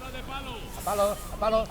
A palo, a palo.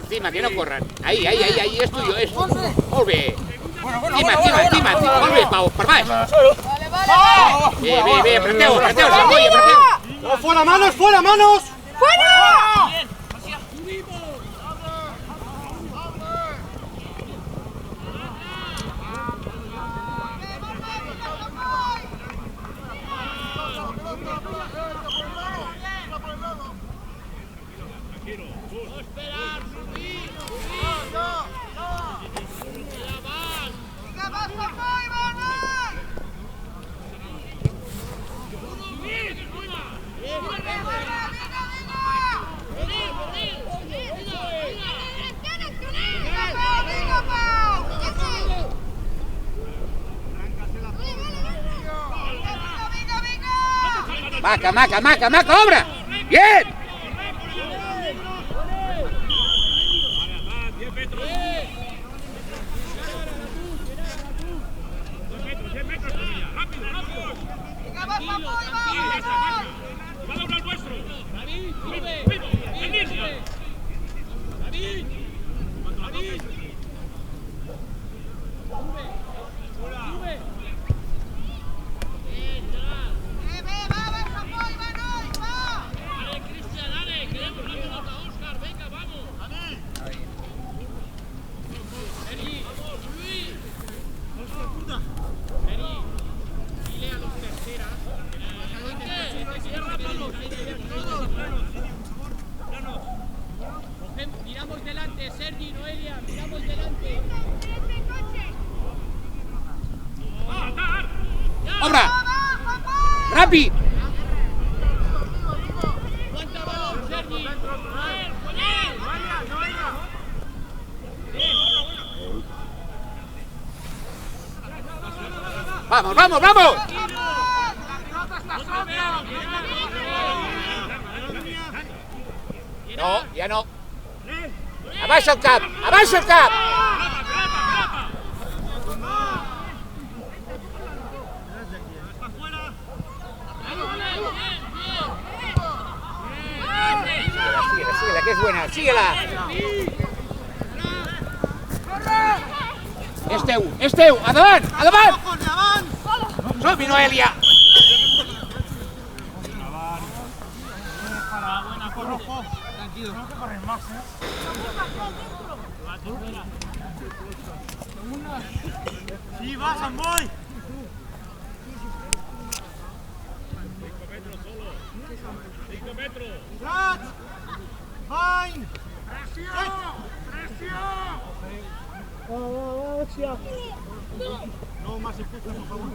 Encima, que no corran. Ahí, es tuyo, es. Molt bé. Encima. Molt bé, Pau, per baix. Bé, apreteu, Samoy, apreteu. ¡Fuera manos, fuera manos! ¡Fuera! Maca, obra. Bien. Miramos delante, Sergi, Noelia, miramos delante. ¡Obra! ¡Rapi! ¡Aguanta balón, Sergi! ¡Vamos! No, ya no. Abaixa el cap! Abaixa el cap! Síguela, que és buena, síguela! És teu! Endavant! Som-hi, Noelia! Tranquilo, no que corren más, Sí, va, Samboy. 5 metros. Rat. Fine. No más impulso, por favor.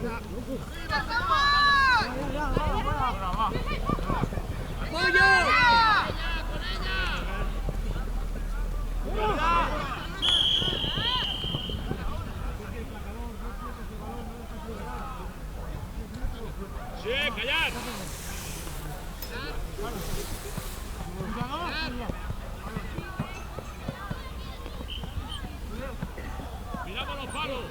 Sí, callar. Miramos los palos.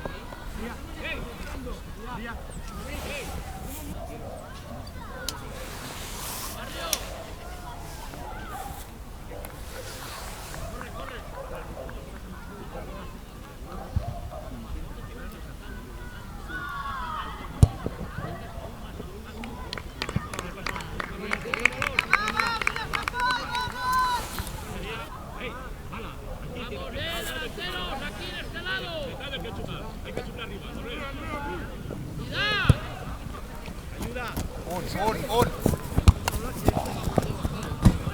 Un.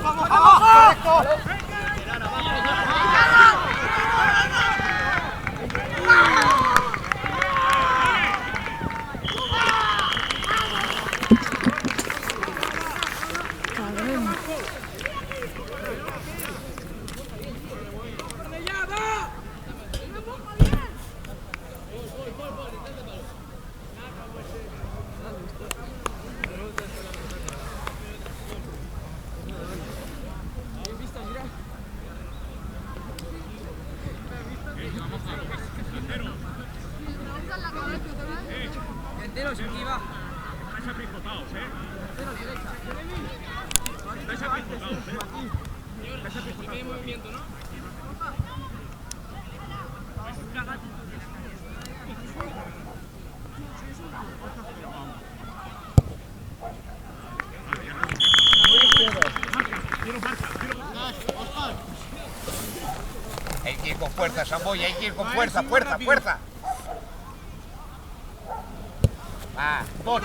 ¡Vamos, vamos! Enteros aquí va. Estáis apicotados, Estáis apicotados, Estáis apicotados. Hay movimiento, ¿no? Hay que ir con fuerza, Samboy, hay que ir con fuerza, fuerza. Va, dos.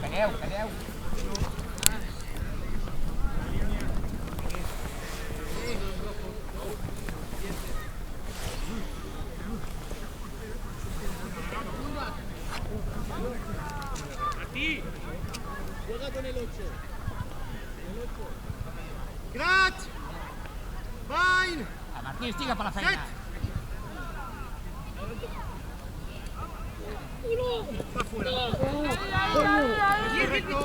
Calleu. Aquí. Juega con el 8. Grat. Fine. A Martí, estiga per la feina. Va fuera. Correcto.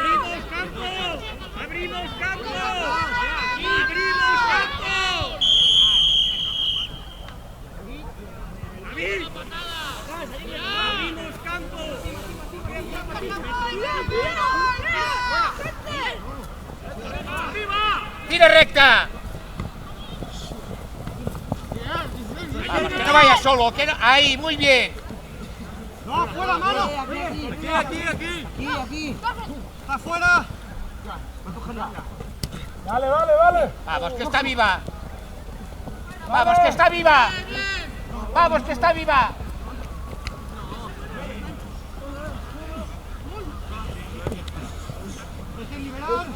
¡Abrimos campo! ¡Abrimos campo! ¡Tira recta! Vamos, que no vaya solo, que no... ¡Ahí, muy bien! No, fuera, mano. Aquí. Está fuera. Vale. Vamos, que está viva. Vamos, que está viva. Vamos, que está viva. Dejen liberar.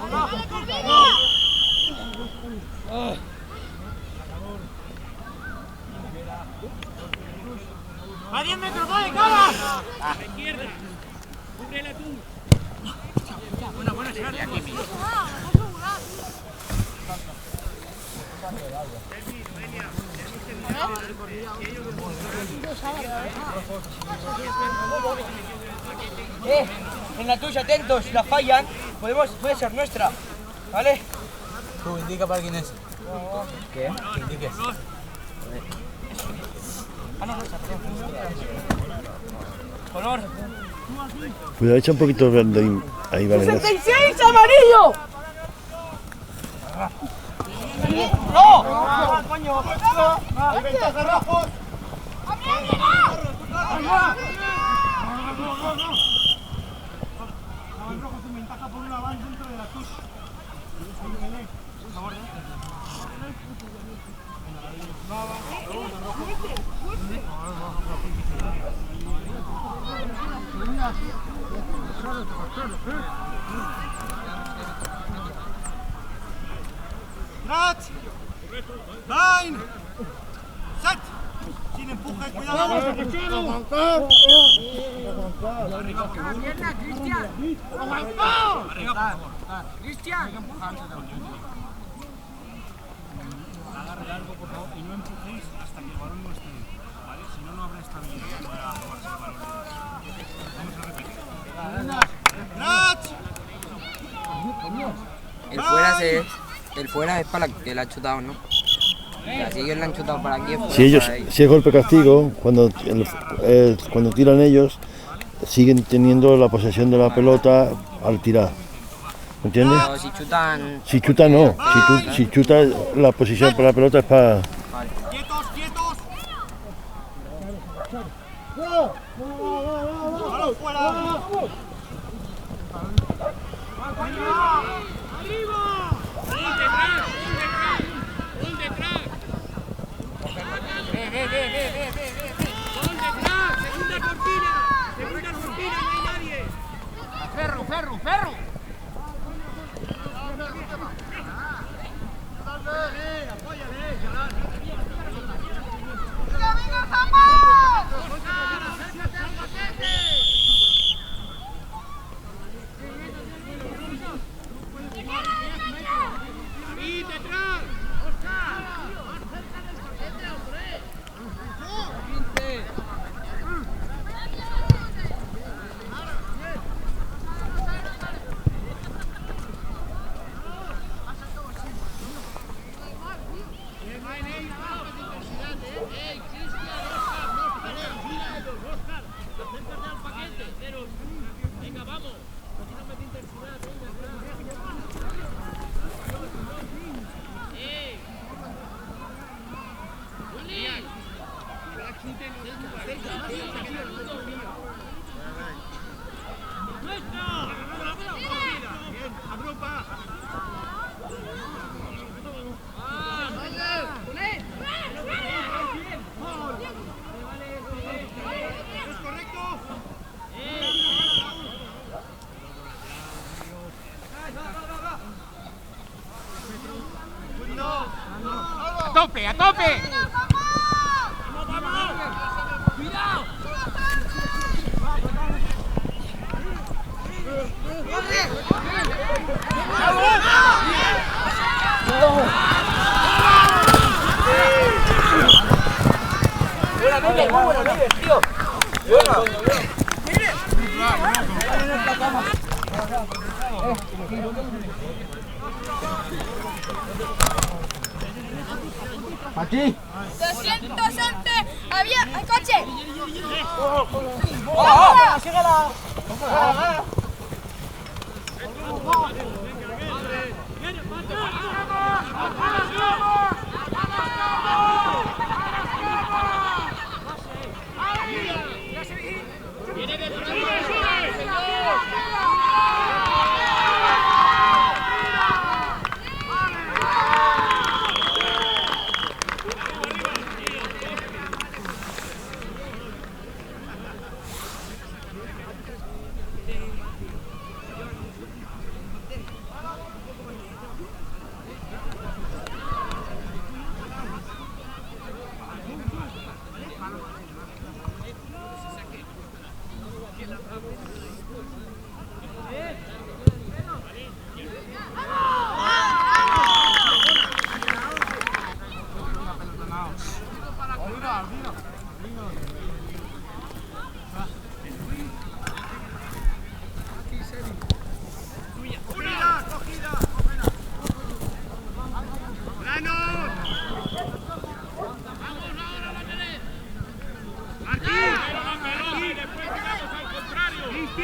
A 10 metros, vale, cara. A la izquierda. Cúbrela tú. Y aquí mismo. En la tuya, atentos, si la fallan, puede ser nuestra, ¿vale? Tú indica para quién es. ¿Qué? Que indiques. Ah, no, nuestra, perdón. Color. Cuidado, echa un poquito verde ahí, vale. 66 amarillo. ¡No! ¡Coño! ¡Hay ventaja, rojos! Los rojos en ventaja por una van dentro de la tuya. Por favor, Rat! Line! Set! Sin empuje, cuidado. Agarre algo, por favor, y no empujéis hasta que el balón no esté dentro, ¿vale? Si no, no habrá estabilidad para jugarse el balón. Vamos a repetir. ¡Rat! El fuera es para la que la ha chutado, ¿no? Y así que le han chutado para aquí. Si es golpe castigo, cuando tiran ellos, siguen teniendo la posesión de la pelota al tirar. ¿Me entiendes? Pero si chutan. Si chuta no, si chuta la posición para la pelota es para... ¡Quietos, quietos! ¡Balón fuera! Ferro. ¡A tope! Buena, tío. Aquí. 211, había el coche. ¡Síguela!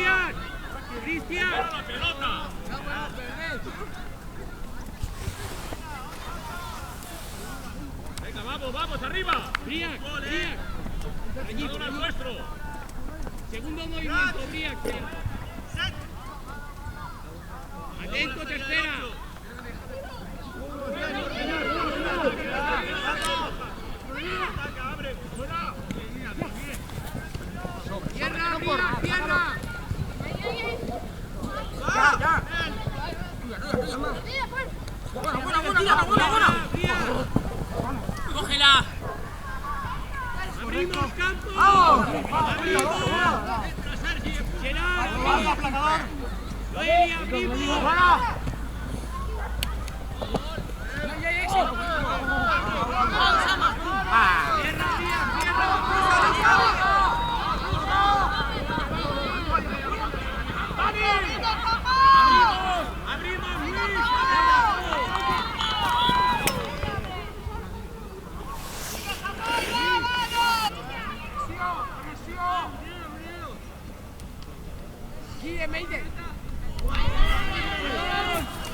Cristian. Cristian. La pelota. Venga, vamos, vamos, arriba. Briac, Briac. Allí, ahora nuestro. Segundo movimiento, Briac. Atento, tercera. Tierra, Briac, tierra. ¡Cógela! ¡Abrimos campo! ¡Abrimos! ¡Gerard! ¡Noeli, abrimos! ¡Tierra, Briac, tierra! ¡Abrimos, Luis! ¡Guille, Meide!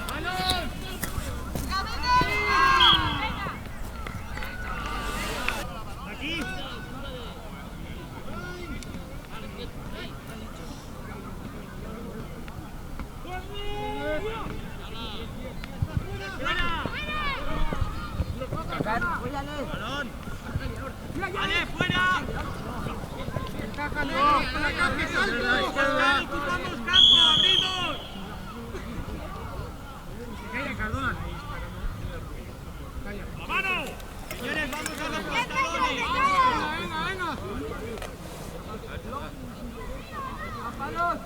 ¡Balón! ¡Aquí! ¡Balón! ¡Vale, fuera! ¡Ocupamos campo! ¡Abrimos! ¡Cardona! ¡La mano! Señores, vamos a los pantalones. Venga, venga. ¡Palos!